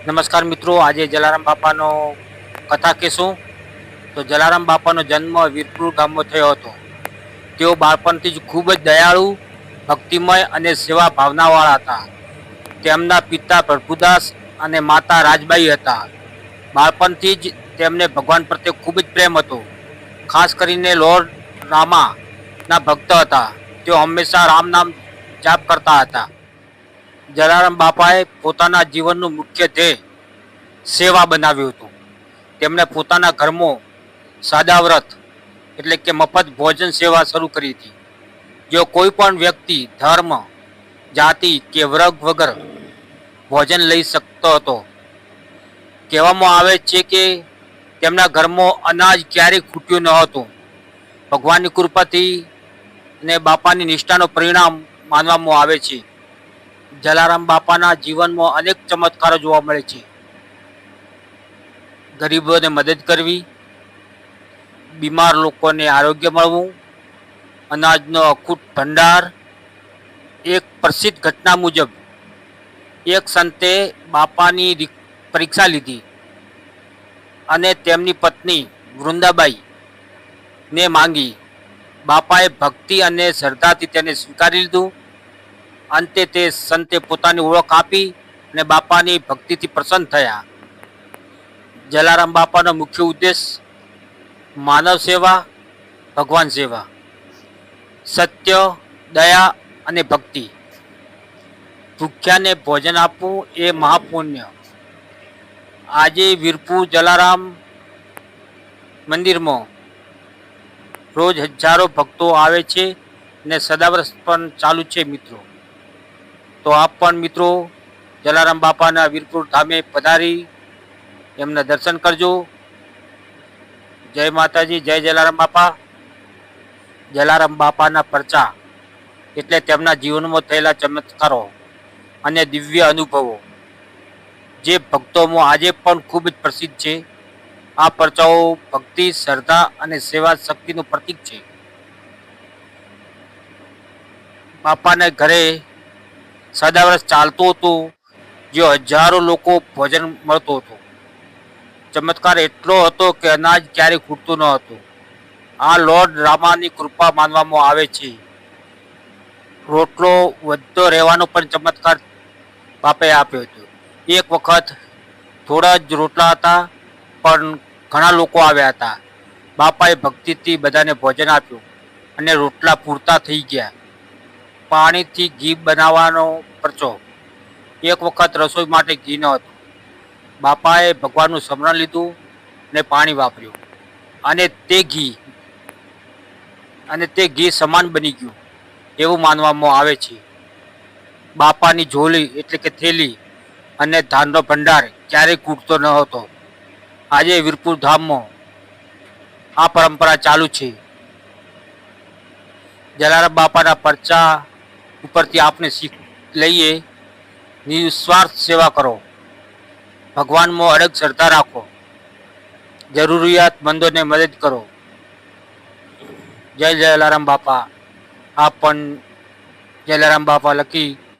નમસ્કાર મિત્રો, આજે જલારામ બાપાનો કથા કહેશું. તો જલારામ બાપાનો જન્મ વીરપુર ગામમાં થયો હતો. તેઓ બાળપણથી જ ખૂબ જ દયાળુ, ભક્તિમય અને સેવા ભાવનાવાળા હતા. તેમના પિતા પ્રભુદાસ અને માતા રાજબાઈ હતા. બાળપણથી જ તેમને ભગવાન પ્રત્યે ખૂબ જ પ્રેમ હતો. ખાસ કરીને લોર્ડ રામાના ભક્ત હતા. તેઓ હંમેશા રામ નામ જાપ કરતા હતા. જલારામ બાપાએ પોતાના જીવનનું મુખ્ય ધ્યેય સેવા બનાવ્યું હતું. તેમણે પોતાના ઘરમાં સાદા વ્રત એટલે કે મફત ભોજન સેવા શરૂ કરી હતી. જો કોઈ પણ વ્યક્તિ ધર્મ, જાતિ કે વર્ગ વગર ભોજન લઈ શકતો હતો. કહેવામાં આવે છે કે તેમના ઘરમાં અનાજ ક્યારેય ખૂટ્યું ન હતું. ભગવાનની કૃપાથી ને બાપાની નિષ્ઠાનો પરિણામ માનવામાં આવે છે. જલારામ બાપાના જીવનમાં અનેક ચમત્કારો જોવા મળે છે. ગરીબોને મદદ કરવી, બીમાર લોકોને આરોગ્ય મળવું, અનાજનો અખૂટ ભંડાર. એક પ્રસિદ્ધ ઘટના મુજબ એક સંતે બાપાની પરીક્ષા લીધી અને તેમની પત્ની વૃંદાબાઈ ને માંગી. બાપાએ ભક્તિ અને શ્રદ્ધાથી તેને સ્વીકારી લીધું. અંતે તે સંતે પોતાની ઓળખ આપી અને બાપાની ભક્તિથી પ્રસન્ન થયા. જલારામ બાપાનો મુખ્ય ઉદ્દેશ માનવ સેવા, ભગવાન સેવા, સત્ય, દયા અને ભક્તિ. ભૂખ્યાને ભોજન આપવું એ મહાપુણ્ય. આજે વીરપુર જલારામ મંદિરમાં રોજ હજારો ભક્તો આવે છે અને સદાવ્રત પણ ચાલુ છે મિત્રો. તો આપ પણ મિત્રો જલારામ બાપાના વીરપુર ધામે પધારી એમના દર્શન કરજો. જય માતાજી, જય જલારામ બાપા. જલારામ બાપાના પરચા એટલે તેમના જીવનમાં થયેલા ચમત્કારો અને દિવ્ય અનુભવો જે ભક્તોમાં આજે પણ ખૂબ જ પ્રસિદ્ધ છે. આ પરચાઓ ભક્તિ, શ્રદ્ધા અને સેવા શક્તિનું પ્રતીક છે. બાપાને ઘરે સદાવ્રત ચાલતું હતું, જે હજારો લોકો ભોજન મળતું હતું. ચમત્કાર એટલો હતો કે અનાજ ક્યારેય ખૂટતું ન હતું. આ લોર્ડ રામાની કૃપા માનવામાં આવે છે. રોટલો વધતો રહેવાનો પણ ચમત્કાર બાપાએ આપ્યો હતો. એક વખત થોડા જ રોટલા હતા, પણ ઘણા લોકો આવ્યા હતા. બાપાએ ભક્તિથી બધાને ભોજન આપ્યું અને રોટલા પૂરતા થઈ ગયા. પાણીથી ઘી બનાવવાનો પરચો. એક વખત રસોઈ માટે ઘી ન હતું. બાપાએ ભગવાનનું સ્મરણ લીધું ને પાણી વાપર્યું અને તે ઘી સમાન બની ગયું એવું માનવામાં આવે છે. બાપાની ઝોલી એટલે કે થેલી અને ધાનનો ભંડાર ક્યારેય ખૂટતો ન હતો. આજે વીરપુર ધામમાં આ પરંપરા ચાલુ છે. જલારામ બાપાના પરચા ઉપરથી આપણે શીખ લઈએ. નિસ્વાર્થ સેવા કરો, ભગવાનમાં અડગ શ્રદ્ધા રાખો, જરૂરિયાતમંદોને મદદ કરો. જય જલારામ બાપા. આપ પણ જલારામ બાપા લખી